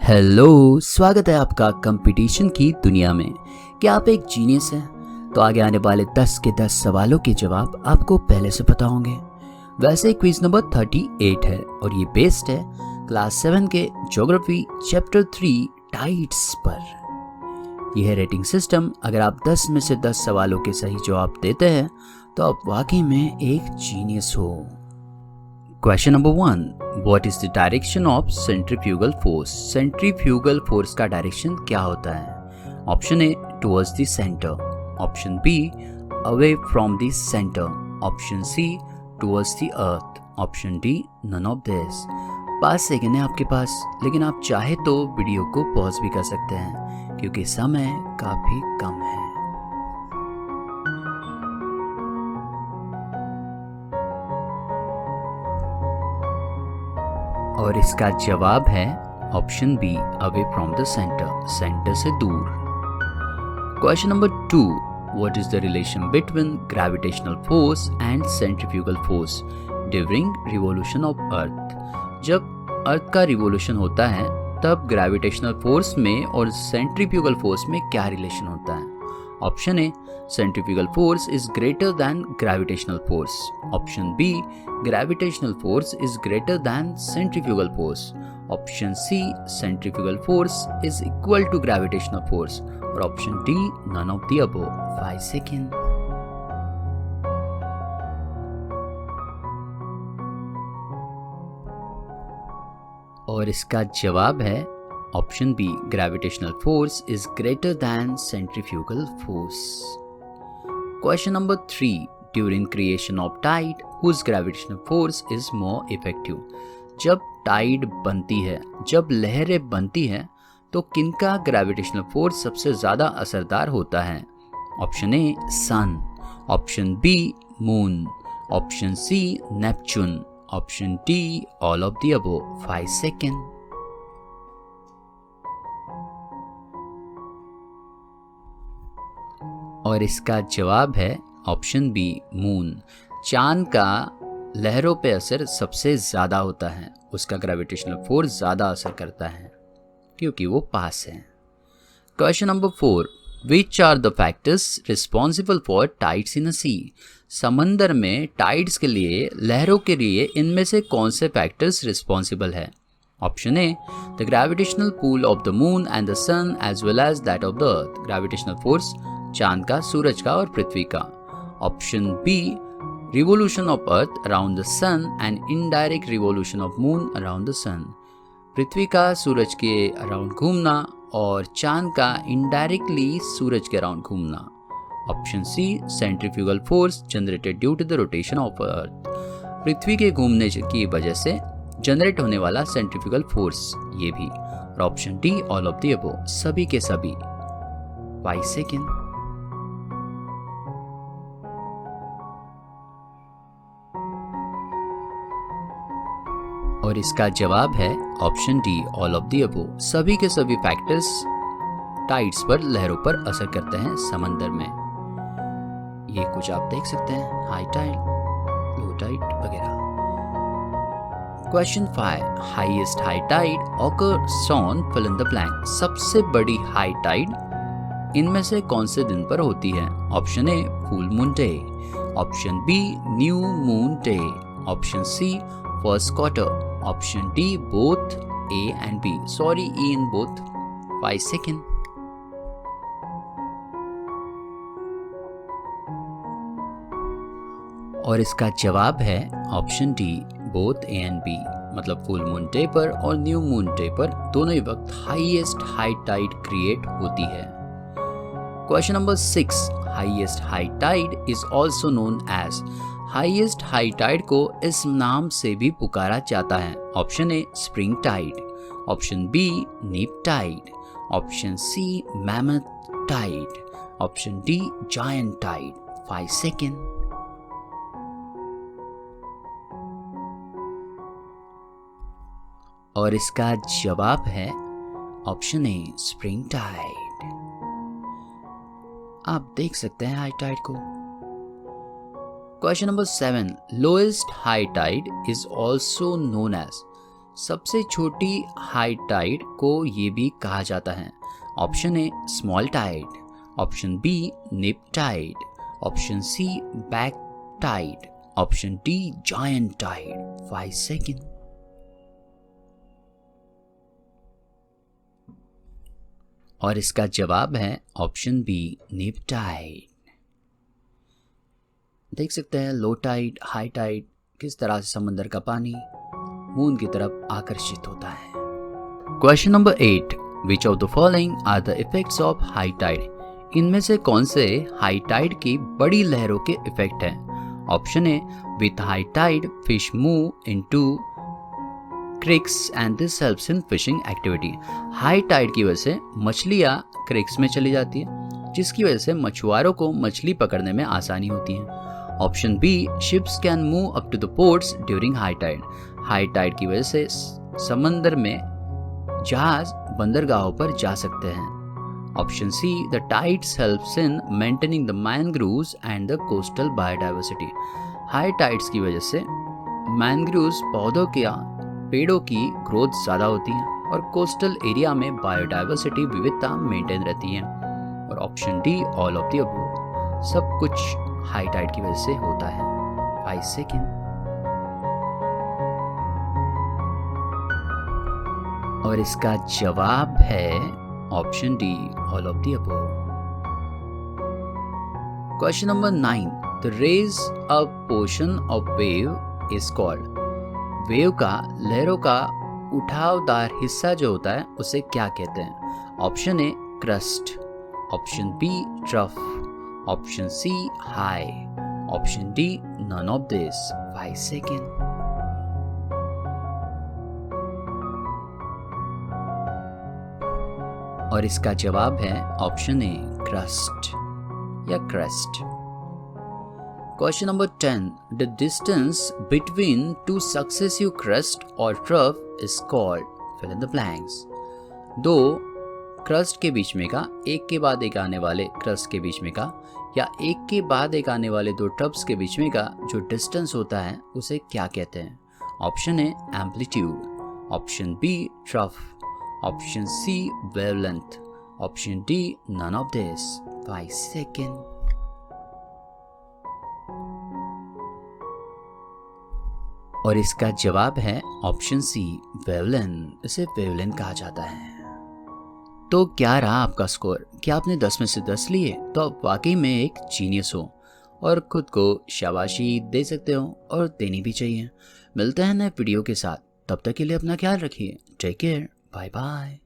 Hello, स्वागत है आपका कंपटीशन की दुनिया में। क्या आप एक जीनियस हैं? तो आगे आने वाले 10 के 10 सवालों के जवाब आपको पहले से पता होंगे। वैसे क्विज नंबर 38 है और ये बेस्ड है क्लास 7 के ज्योग्राफी चैप्टर 3 टाइड्स पर। यह है रेटिंग सिस्टम। अगर आप 10 में से 10 सवालों के सही जवाब देते हैं तो आप वाकई में एक जीनियस हो। Question number 1, what is the direction of centrifugal force? Centrifugal force का डायरेक्शन क्या होता है? Option A towards the centre, option B away from the centre, option C towards the earth, option D none of this. 5 second है आपके पास, लेकिन आप चाहे तो वीडियो को पॉज भी कर सकते हैं क्योंकि समय काफी कम है। और इसका जवाब है option B away from the centre, centre से दूर। Question number 2, what is the relation between gravitational force and centrifugal force during revolution of earth? जब अर्थ का रिवॉल्यूशन होता है तब ग्रेविटेशनल फोर्स में और सेंट्रीफ्यूगल फोर्स में क्या रिलेशन होता है? Option A centrifugal force is greater than gravitational force, option B gravitational force is greater than centrifugal force, option C centrifugal force is equal to gravitational force, और option D none of the above। 5 second. और इसका जवाब है option B gravitational force is greater than centrifugal force. Question number 3, during creation of tide whose gravitational force is more effective? जब tide बनती है, जब लहरें बनती हैं, तो किनका ग्रेविटेशनल फोर्स सबसे ज़्यादा असरदार होता है? Option A sun, option B moon, option C Neptune, option D all of the above. 5 second. और इसका जवाब है ऑप्शन बी मून। चांद का लहरों पे असर सबसे ज़्यादा होता है, उसका ग्रेविटेशनल फोर्स ज़्यादा असर करता है क्योंकि वो पास है। Question number 4, which are the factors responsible for tides in a sea? समंदर में टाइड्स के लिए, लहरों के लिए इनमें से कौन से फैक्टर्स रिस्पॉन्सिबल है? Option A the gravitational pull of the moon and the sun as well as that of the earth. Gravitational force चांद का, सूरज का और पृथ्वी का। Option B revolution of earth around the sun and indirect revolution of moon around the sun. पृथ्वी का सूरज के अराउंड घूमना और चांद का इनडायरेक्टली सूरज के अराउंड घूमना। Option C centrifugal force generated due to the rotation of earth. पृथ्वी के घूमने की वजह से जनरेट होने वाला सेंट्रीफ्यूगल फोर्स, ये भी। और option D all of the above, सभी के सभी। 5 सेकेंड। और इसका जवाब है option D all of the above, सभी के सभी फैक्टर्स टाइड्स पर, लहरों पर असर करते हैं समंदर में। ये कुछ आप देख सकते हैं, हाई टाइड, लो टाइड वगैरह। Question 5, highest high tide occurs on fill in the blank? सबसे बड़ी हाई टाइड इनमें से कौन से दिन पर होती है? Option A full moon day, option B new moon day, option C first quarter, option D both A and B, sorry E in both. 5 second. और इसका जवाब है option D both A and B, मतलब full moon day पर और new moon day पर दोनों ही वक्त हाईएस्ट हाई टाइड क्रिएट होती है। Question number 6, highest high tide is also known as? Highest high tide को इस नाम से भी पुकारा जाता है। Option A spring tide, option B neap tide, option C mammoth tide, option D giant tide. 5 second. और इसका जवाब है ऑप्शन ए स्प्रिंग टाइड। आप देख सकते हैं हाई टाइड को। Question number 7, lowest high tide is also known as? सबसे छोटी हाई टाइड को ये भी कहा जाता है? Option A small tide, option B neap tide, option C back tide, option D giant tide. 5 second. और इसका जवाब है ऑप्शन बी निप टाइड। देख सकते हैं लो टाइड, हाई टाइड किस तरह से समंदर का पानी मून की तरफ आकर्षित होता है। Question number 8, which of the following are the effects of high tide? इनमें से कौन से हाई टाइड की बड़ी लहरों के इफेक्ट हैं? Option A, with high tide fish move into creeks and this helps in fishing activity. High tide की वजह से मछलियां क्रिक्स में चली जाती है, जिसकी वजह से मछुआरों को मछली पकड़ने में आसानी होती है। Option B, ships can move up to the ports during high tide. High tide की वजह से समंदर में जहाज बंदरगाहों पर जा सकते हैं। Option C, the tides helps in maintaining the mangroves and the coastal biodiversity. High tides की वजह से मैनग्रोव्स पौधों के पेड़ों की ग्रोथ ज़्यादा होती है और कोस्टल एरिया में बायोडाइवर्सिटी विविधता मेंटेन रहती है। और option D, all of the above, सब कुछ हाई टाइड की वजह से होता है। 5 सेकेंड। और इसका जवाब है option D, all of the above. Question number 9, the raise a portion of wave is called. Wave का, लहरों का उठावदार हिस्सा जो होता है उसे क्या कहते हैं? Option A crust, option B trough, option C high, option D none of this. 5 second. और इसका जवाब है ऑप्शन ए क्रस्ट या crest. Question number 10, the distance between two successive crust और trough is called, fill in the blanks. दो crust के बीच में का, एक के बाद एक आने वाले क्रस्ट के बीच में का, या एक के बाद एक आने वाले दो ट्रफ्स के बीच में का जो डिस्टेंस होता है उसे क्या कहते हैं? Option A amplitude, option B trough, option C wavelength, option D none of this. 5 second. और इसका जवाब है ऑप्शन सी वेवलेंथ। इसे वेवलेंथ कहा जाता है। तो क्या रहा आपका स्कोर? क्या आपने 10 में से 10 लिए? तो आप वाकई में एक जीनियस हो और खुद को शाबाशी दे सकते हो और देनी भी चाहिए। मिलते हैं नए वीडियो के साथ, तब तक के लिए अपना ख्याल रखिए। Take care, bye bye.